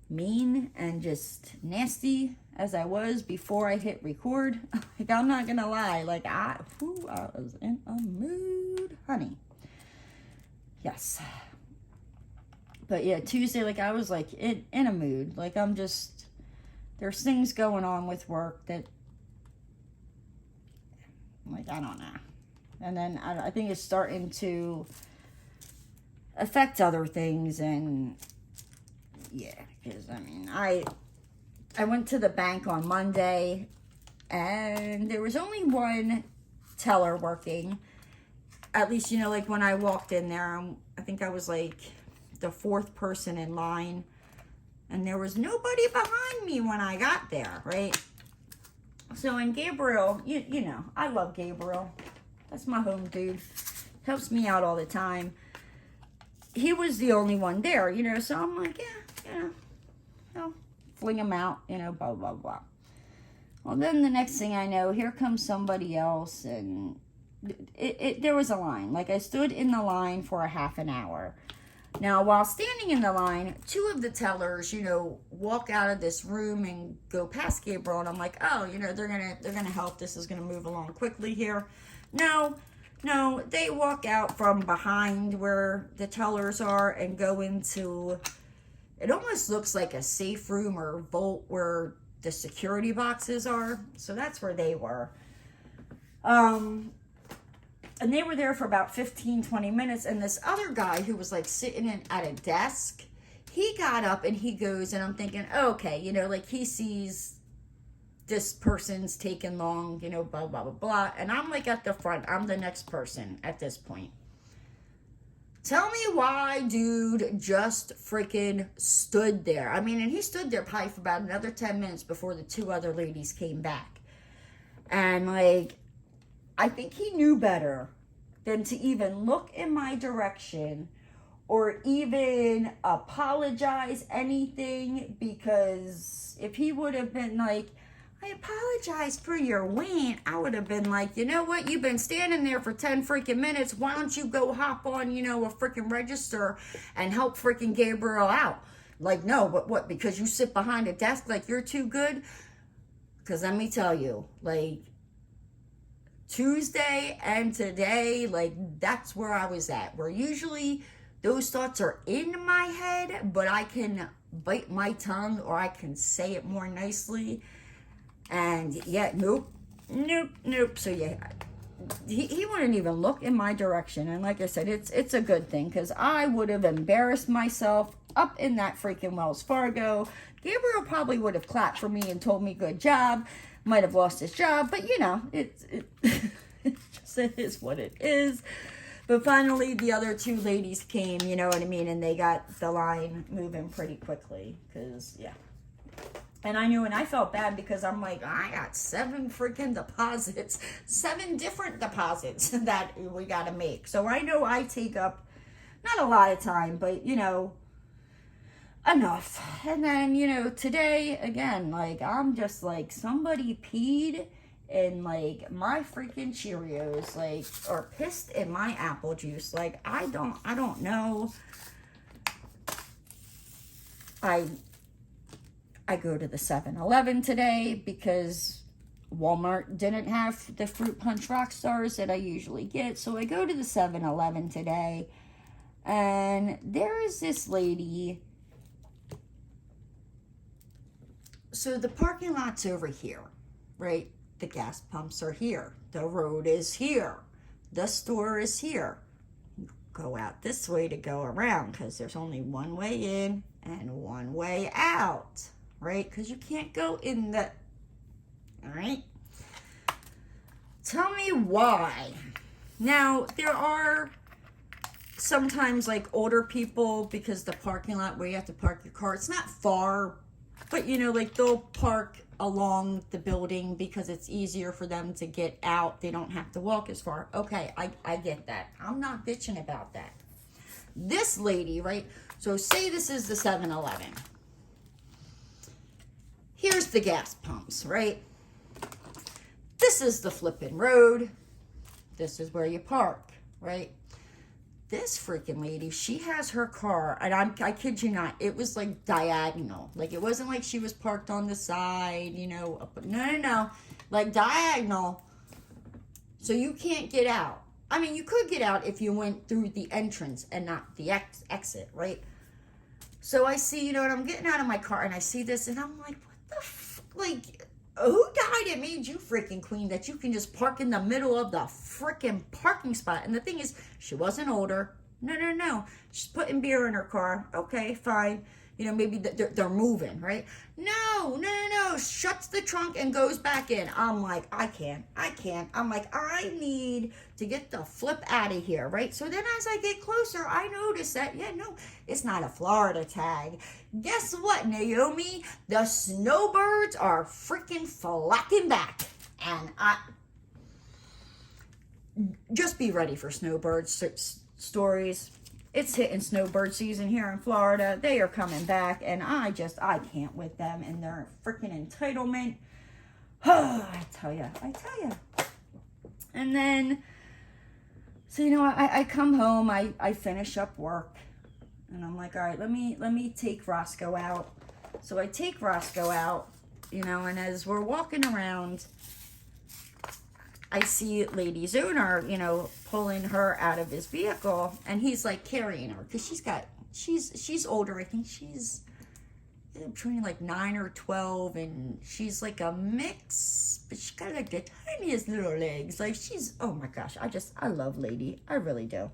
mean and just nasty as I was before I hit record. Like, I'm not gonna lie, like I was in a mood, honey. Yes. But yeah, Tuesday, like, I was, like, in a mood. Like, I'm just, there's things going on with work that, like, I don't know. And then I think it's starting to affect other things. And, yeah, because, I mean, I went to the bank on Monday, and there was only one teller working. At least, you know, like, when I walked in there, I think I was, like, the 4th person in line, and there was nobody behind me when I got there, right? So, and Gabriel, you know, I love Gabriel. That's my home dude. Helps me out all the time. He was the only one there, you know, so I'm like, yeah, you know, fling him out, you know, blah, blah, blah. Well, then the next thing I know, here comes somebody else, and there was a line. Like, I stood in the line for a half an hour. Now, while standing in the line, 2 of the tellers, you know, walk out of this room and go past Gabriel, and I'm like, oh, you know, they're gonna help. This is gonna move along quickly here. No, they walk out from behind where the tellers are and go into, it almost looks like a safe room or vault where the security boxes are. So that's where they were. And they were there for about 15, 20 minutes. And this other guy who was like sitting at a desk, he got up and he goes, and I'm thinking, okay, you know, like, he sees this person's taking long, you know, blah, blah, blah, blah. And I'm like at the front. I'm the next person at this point. Tell me why dude just freaking stood there. I mean, and he stood there probably for about another 10 minutes before the 2 other ladies came back. And, like, I think he knew better than to even look in my direction or even apologize anything, because if he would have been like, I apologize for your rant, I would have been like, you know what? You've been standing there for 10 freaking minutes. Why don't you go hop on, you know, a freaking register and help freaking Gabriel out? Like, no, but what? Because you sit behind a desk like you're too good? Because let me tell you, like, Tuesday and today, like, that's where I was at. Where usually those thoughts are in my head, but I can bite my tongue, or I can say it more nicely. And yeah, nope. So yeah, he wouldn't even look in my direction. And like I said, it's a good thing, because I would have embarrassed myself up in that freaking Wells Fargo. Gabriel probably would have clapped for me and told me good job. Might have lost his job, but you know, it just it is what it is. But finally, the other two ladies came, you know what I mean, and they got the line moving pretty quickly, because, yeah. And I knew, and I felt bad, because I'm like, I got 7 freaking deposits, 7 different deposits that we got to make. So I know I take up, not a lot of time, but, you know, enough. And then, you know, today, again, like, I'm just like, somebody peed in, like, my freaking Cheerios, like, or pissed in my apple juice. Like, I don't know. I go to the 7-Eleven today because Walmart didn't have the Fruit Punch Rockstars that I usually get. So I go to the 7-Eleven today, and there is this lady. So the parking lot's over here, right? The gas pumps are here. The road is here. The store is here. Go out this way to go around, because there's only one way in and one way out, right? Because you can't go in the, all right? Tell me why. Now, there are sometimes like older people, because the parking lot where you have to park your car, it's not far, but you know, like they'll park along the building because it's easier for them to get out. They don't have to walk as far. Okay, I get that. I'm not bitching about that. This lady, right? So say this is the 7-Eleven. Here's the gas pumps, right? This is the flipping road. This is where you park, right? This freaking lady, she has her car, and I kid you not, it was like diagonal. Like, it wasn't like she was parked on the side, you know. No. Like, diagonal. So you can't get out. I mean, you could get out if you went through the entrance and not the exit, right? So I see, you know, and I'm getting out of my car, and I see this, and I'm like, what the like, who died and made you freaking queen that you can just park in the middle of the freaking parking spot? And the thing is, she wasn't older. No. She's putting beer in her car. Okay, fine. You know, maybe they're moving, right? No. Shuts the trunk and goes back in. I'm like, I can't. I'm like, I need to get the flip out of here, right? So then as I get closer, I notice that, yeah, no, it's not a Florida tag. Guess what, Naomi? The snowbirds are freaking flocking back. And just be ready for snowbirds stories. It's hitting snowbird season here in Florida. They are coming back, and I can't with them and their freaking entitlement. I tell ya. And then, so, you know, I come home, I finish up work, and I'm like, all right, let me take Roscoe out. So I take Roscoe out, you know, and as we're walking around, I see Lady's owner, you know, pulling her out of his vehicle, and he's like carrying her, because she's older. I think she's between like 9 or 12, and she's like a mix, but she's got like the tiniest little legs. Like, she's, oh my gosh, I love Lady. I really do.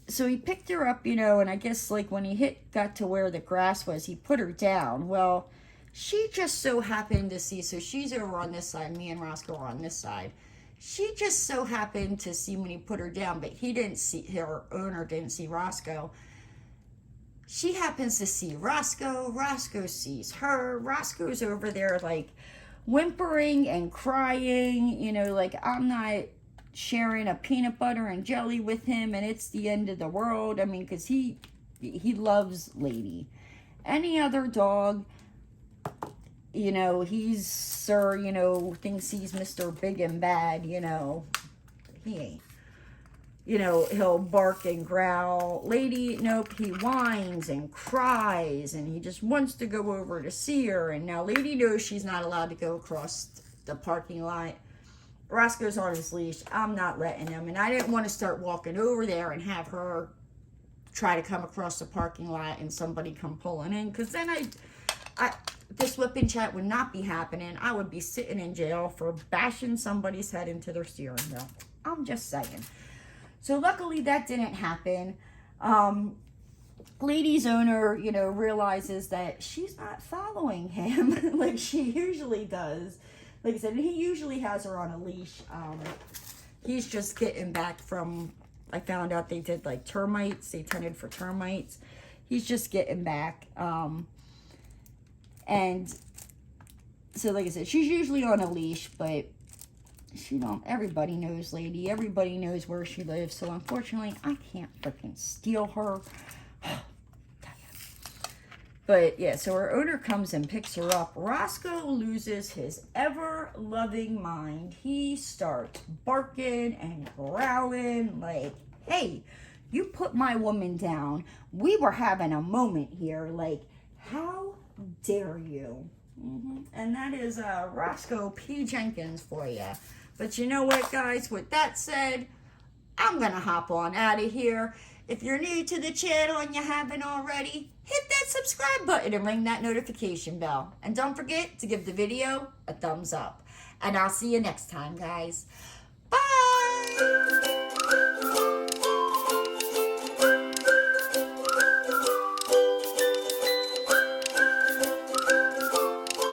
So he picked her up, you know, and I guess like when he got to where the grass was, he put her down. Well, she just so happened to see, so she's over on this side, me and Roscoe are on this side. She just so happened to see when he put her down, but he didn't see, her owner didn't see Roscoe. She happens to see Roscoe. Roscoe sees her. Roscoe's over there like whimpering and crying, you know, like I'm not sharing a peanut butter and jelly with him and it's the end of the world. I mean, because he loves Lady. Any other dog, you know, he's Sir, you know, thinks he's Mr. Big and Bad, you know. He ain't. You know, he'll bark and growl. Lady, nope, he whines and cries, and he just wants to go over to see her. And now Lady knows she's not allowed to go across the parking lot. Roscoe's on his leash. I'm not letting him. And I didn't want to start walking over there and have her try to come across the parking lot and somebody come pulling in. Because then this Wip Chat would not be happening. I would be sitting in jail for bashing somebody's head into their steering wheel. I'm just saying. So luckily that didn't happen. lady's owner, you know, realizes that she's not following him like she usually does. Like I said, he usually has her on a leash. He's just getting back from, I found out they did like termites. They tended for termites. He's just getting back. And so, like I said, she's usually on a leash, but she don't, everybody knows lady. Everybody knows where she lives. So, unfortunately, I can't freaking steal her. But, yeah, so her owner comes and picks her up. Roscoe loses his ever-loving mind. He starts barking and growling like, hey, you put my woman down. We were having a moment here. Like, how dare you? And that is Roscoe P. Jenkins for you. But you know what, guys? With that said, I'm going to hop on out of here. If you're new to the channel and you haven't already, hit that subscribe button and ring that notification bell. And don't forget to give the video a thumbs up. And I'll see you next time, guys. Bye!